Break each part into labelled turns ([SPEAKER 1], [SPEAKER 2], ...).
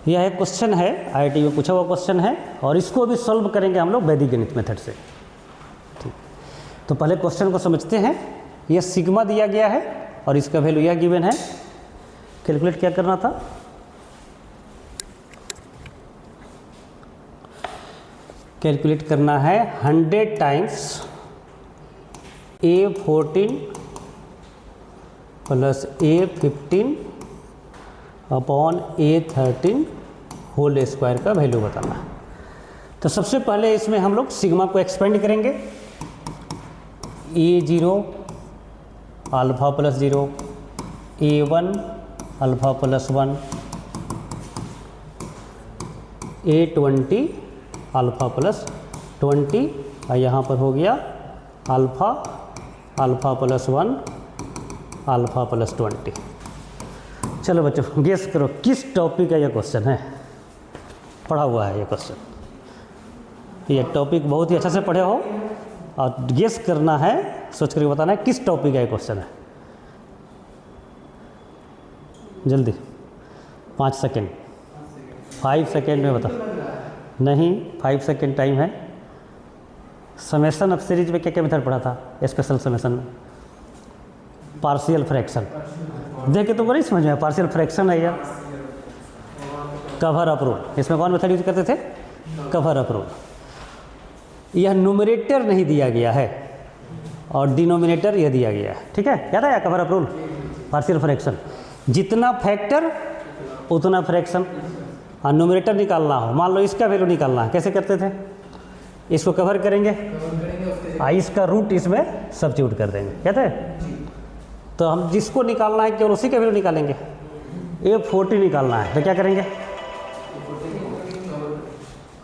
[SPEAKER 1] यह एक क्वेश्चन है, आईआईटी में पूछा हुआ क्वेश्चन है और इसको भी सॉल्व करेंगे हम लोग वैदिक गणित मेथड से। ठीक, तो पहले क्वेश्चन को समझते हैं। यह सिग्मा दिया गया है और इसका वैल्यू यह गिवन है। कैलकुलेट क्या करना था, कैलकुलेट करना है 100 times A14 plus A15 upon A13 whole square का वैल्यू बताना है। तो सबसे पहले इसमें हम लोग सिग्मा को एक्सपेंड करेंगे। A0 alpha plus 0, A1 alpha plus 1, A20 alpha plus 20 और यहाँ पर हो गया अल्फ़ा प्लस 1 अल्फ़ा प्लस 20। चलो बच्चों गेस करो किस टॉपिक का यह क्वेश्चन है। पढ़ा हुआ है ये क्वेश्चन, ये टॉपिक बहुत ही अच्छे से पढ़े हो और गेस करना है, सोच करके बताना है किस टॉपिक का ये क्वेश्चन है। जल्दी 5 सेकेंड, 5 सेकेंड में बता। नहीं 5 सेकेंड टाइम है। समेशन ऑफ सीरीज में क्या क्या मेथड पढ़ा था? स्पेशल समेशन में पार्शियल फ्रैक्शन देखे तो नहीं समझ में, पार्शियल फ्रैक्शन है यार। कवर अप रूल, इसमें कौन मेथड यूज करते थे? Cover up rule. यह न्यूमरेटर नहीं दिया गया है और डिनोमिनेटर यह दिया गया है। ठीक है, याद है cover up rule, partial fraction. जितना फैक्टर उतना फ्रैक्शन और न्यूमरेटर निकालना हो, मान लो इसका वैल्यू निकालना है, कैसे करते थे? इसको कवर करेंगे और इसका रूट इसमें सब्स्टिट्यूट कर देंगे, कहते हैं। तो हम जिसको निकालना है केवल उसी का वैल्यू निकालेंगे। A40 निकालना है तो क्या करेंगे?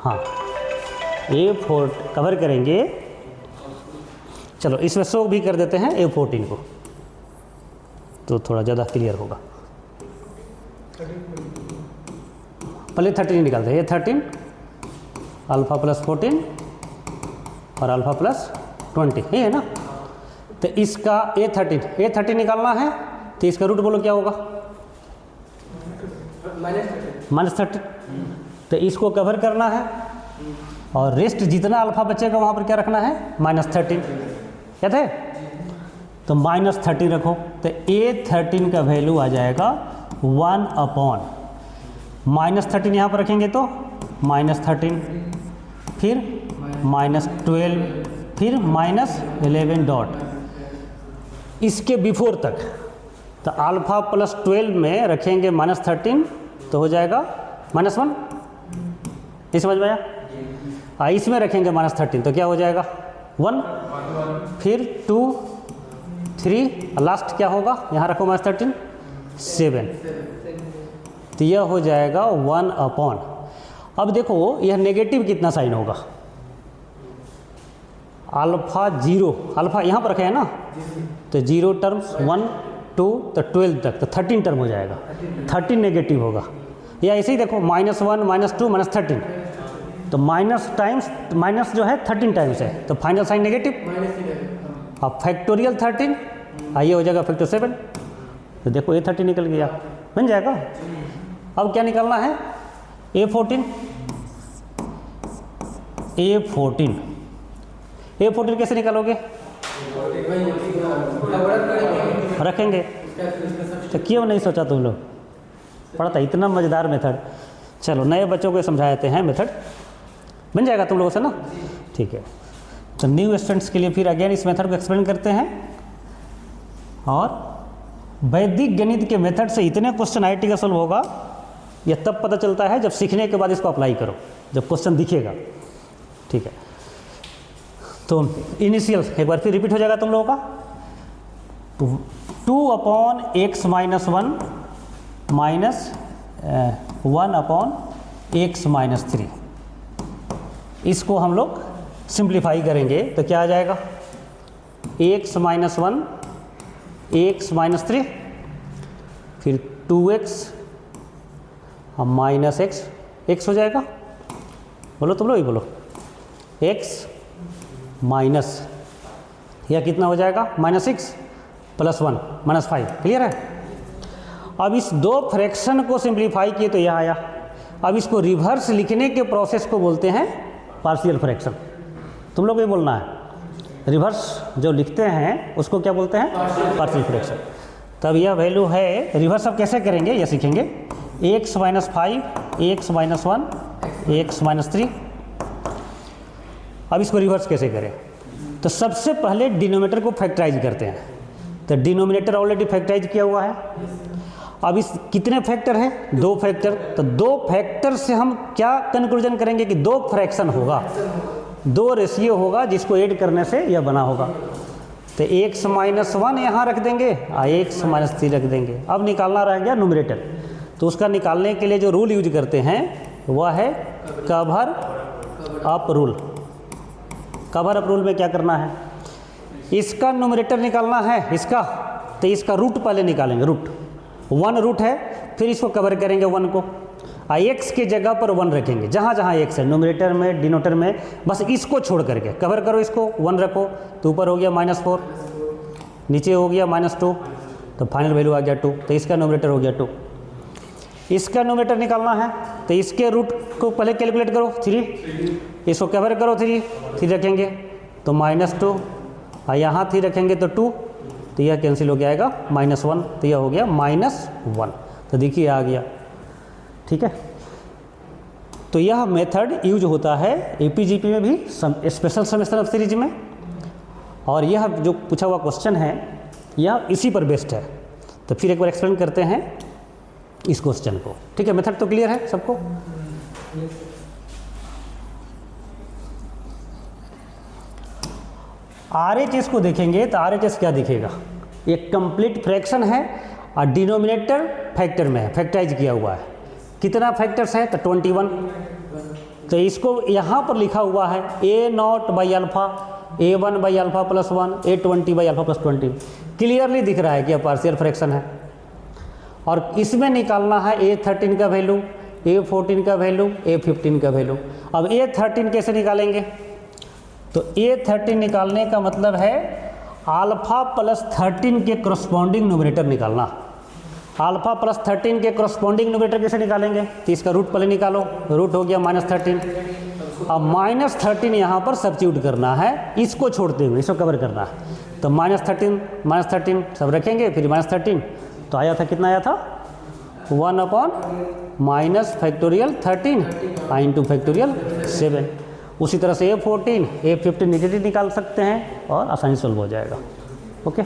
[SPEAKER 1] हाँ A4 कवर करेंगे। चलो इसमें 100 भी कर देते हैं A14 को, तो थोड़ा ज़्यादा क्लियर होगा। पहले 13 निकालते हैं। A13 अल्फ़ा प्लस 14 और अल्फ़ा प्लस 20, ये है ना। तो इसका A13 निकालना है तो इसका रूट बोलो क्या होगा? -13। तो इसको कवर करना है और रेस्ट जितना अल्फ़ा बचेगा वहाँ पर क्या रखना है? -13, क्या थे? तो -13 रखो। तो A13 का वैल्यू आ जाएगा 1 अपॉन -13 यहाँ पर रखेंगे तो -13, फिर -12, फिर -11 डॉट इसके बिफोर तक। तो अल्फ़ा प्लस 12 में रखेंगे -13 तो हो जाएगा -1। ये समझ में आया? इसमें रखेंगे -13 तो क्या हो जाएगा? 1, फिर 2, 3 लास्ट क्या होगा? यहाँ रखो -13, 7। तो यह हो जाएगा 1 अपॉन। अब देखो यह नेगेटिव कितना साइन होगा? अल्फ़ा 0, अल्फ़ा यहाँ पर रखे हैं ना, तो 0 टर्म्स 1, 2 तो 12 तक, तो 13 टर्म हो जाएगा। 13 नेगेटिव होगा। या ऐसे ही देखो -1, -2, -13, तो माइनस टाइम्स माइनस जो है 13 टाइम्स है, तो फाइनल साइन नेगेटिव। अब फैक्टोरियल 13 आइए हो जाएगा फैक्टर 7। तो देखो A13 निकल गया, बन जाएगा। अब क्या निकालना है? A14 कैसे निकालोगे? रखेंगे। तो क्यों नहीं सोचा तुम लोग? पढ़ा था इतना मज़ेदार मेथड। चलो नए बच्चों को समझा देते हैं मेथड, बन जाएगा तुम लोगों से ना। ठीक है, तो न्यू स्टूडेंट्स के लिए फिर अगेन इस मेथड को एक्सप्लेन करते हैं। और वैदिक गणित के मेथड से इतने क्वेश्चन आईआईटी का सॉल्व होगा, यह तब पता चलता है जब सीखने के बाद इसको अप्लाई करो, जब क्वेश्चन दिखेगा। ठीक है, तो इनिशियल एक बार फिर रिपीट हो जाएगा तुम लोगों का। 2 upon x minus 1 minus 1 upon x minus 3, इसको हम लोग सिंप्लीफाई करेंगे तो क्या आ जाएगा? x माइनस 1 x माइनस 3, फिर 2x माइनस x हो जाएगा। बोलो तुम लोग ही बोलो। x माइनस यह कितना हो जाएगा? -6 + 1 -5। क्लियर है? अब इस दो फ्रैक्शन को सिंप्लीफाई किए तो यह आया अब इसको रिवर्स लिखने के प्रोसेस को बोलते हैं पार्शियल फ्रैक्शन। तुम लोग ये बोलना है, रिवर्स जो लिखते हैं उसको क्या बोलते हैं? Partial fraction. तब यह वैल्यू है, रिवर्स अब कैसे करेंगे ये सीखेंगे। x minus 5, x minus 1, x minus 3। अब इसको रिवर्स कैसे करें? तो सबसे पहले डिनोमिनेटर को फैक्टराइज करते हैं। तो डिनोमिनेटर ऑलरेडी फैक्टराइज किया हुआ है। अब इस कितने फैक्टर हैं? 2 फैक्टर। तो 2 फैक्टर से हम क्या कंक्लूजन करेंगे कि 2 फ्रैक्शन होगा, 2 रेशियो होगा जिसको ऐड करने से यह बना होगा। तो x माइनस 1 यहाँ रख देंगे और x माइनस 3 रख देंगे। अब निकालना रह गया न्यूमरेटर। तो उसका निकालने के लिए जो रूल यूज करते हैं वह है cover up rule. Cover up rule में क्या करना है? इसका न्यूमरेटर निकालना है इसका, तो इसका रूट पहले निकालेंगे। रूट 1 रूट है, फिर इसको कवर करेंगे 1 को, x के जगह पर 1 रखेंगे। जहाँ जहाँ x है न्यूमरेटर में डिनोटर में, बस इसको छोड़ करके कवर करो, इसको 1 रखो। तो ऊपर हो गया -4, नीचे हो गया -2, तो फाइनल वैल्यू आ गया 2। तो इसका न्यूमरेटर हो गया 2। इसका न्यूमरेटर निकालना है तो इसके रूट को पहले कैलकुलेट करो 3, इसको कवर करो 3 रखेंगे तो -2, और यहाँ 3 रखेंगे तो 2, तो यह कैंसिल हो गया आएगा -1, तो यह हो गया -1। तो देखिए आ गया, ठीक है। तो यह मेथड यूज होता है एपीजीपी में भी, स्पेशल सेमेस्टर ऑफ सीरीज में। और यह जो पूछा हुआ क्वेश्चन है यह इसी पर बेस्ड है। तो फिर एक बार एक्सप्लेन करते हैं इस क्वेश्चन को, ठीक है। मेथड तो क्लियर है सबको? RHS को देखेंगे तो RHS क्या दिखेगा? एक कंप्लीट फ्रैक्शन है और डिनोमिनेटर फैक्टर में है, फैक्टराइज किया हुआ है। कितना फैक्टर्स है? तो 21। तो इसको यहाँ पर लिखा हुआ है A0 by alpha, A1 by alpha plus 1, A20 by alpha plus 20। Clearly दिख रहा है कि यह पार्शियल फ्रैक्शन है। और इसमें निकालना है A13 का वैल्यू, A14 का वैल्यू, A15 का वैल्यू। अब A13 कैसे निकालेंगे? तो A13 निकालने का मतलब है अल्फ़ा प्लस 13 के करस्पॉन्डिंग न्यूमरेटर निकालना। अल्फ़ा प्लस 13 के करस्पॉन्डिंग न्यूमरेटर कैसे निकालेंगे? तो इसका रूट पहले निकालो, रूट हो गया -13। अब -13 यहाँ पर सब्स्टिट्यूट करना है, इसको छोड़ते हुए इसको कवर करना है। तो -13 सब रखेंगे, फिर -13, तो आया था कितना आया था? 1/- फैक्टोरियल 13 इंटू फैक्टोरियल 7। उसी तरह से A14, A15 निगेटिव निकाल सकते हैं और आसानी से सॉल्व हो जाएगा। ओके।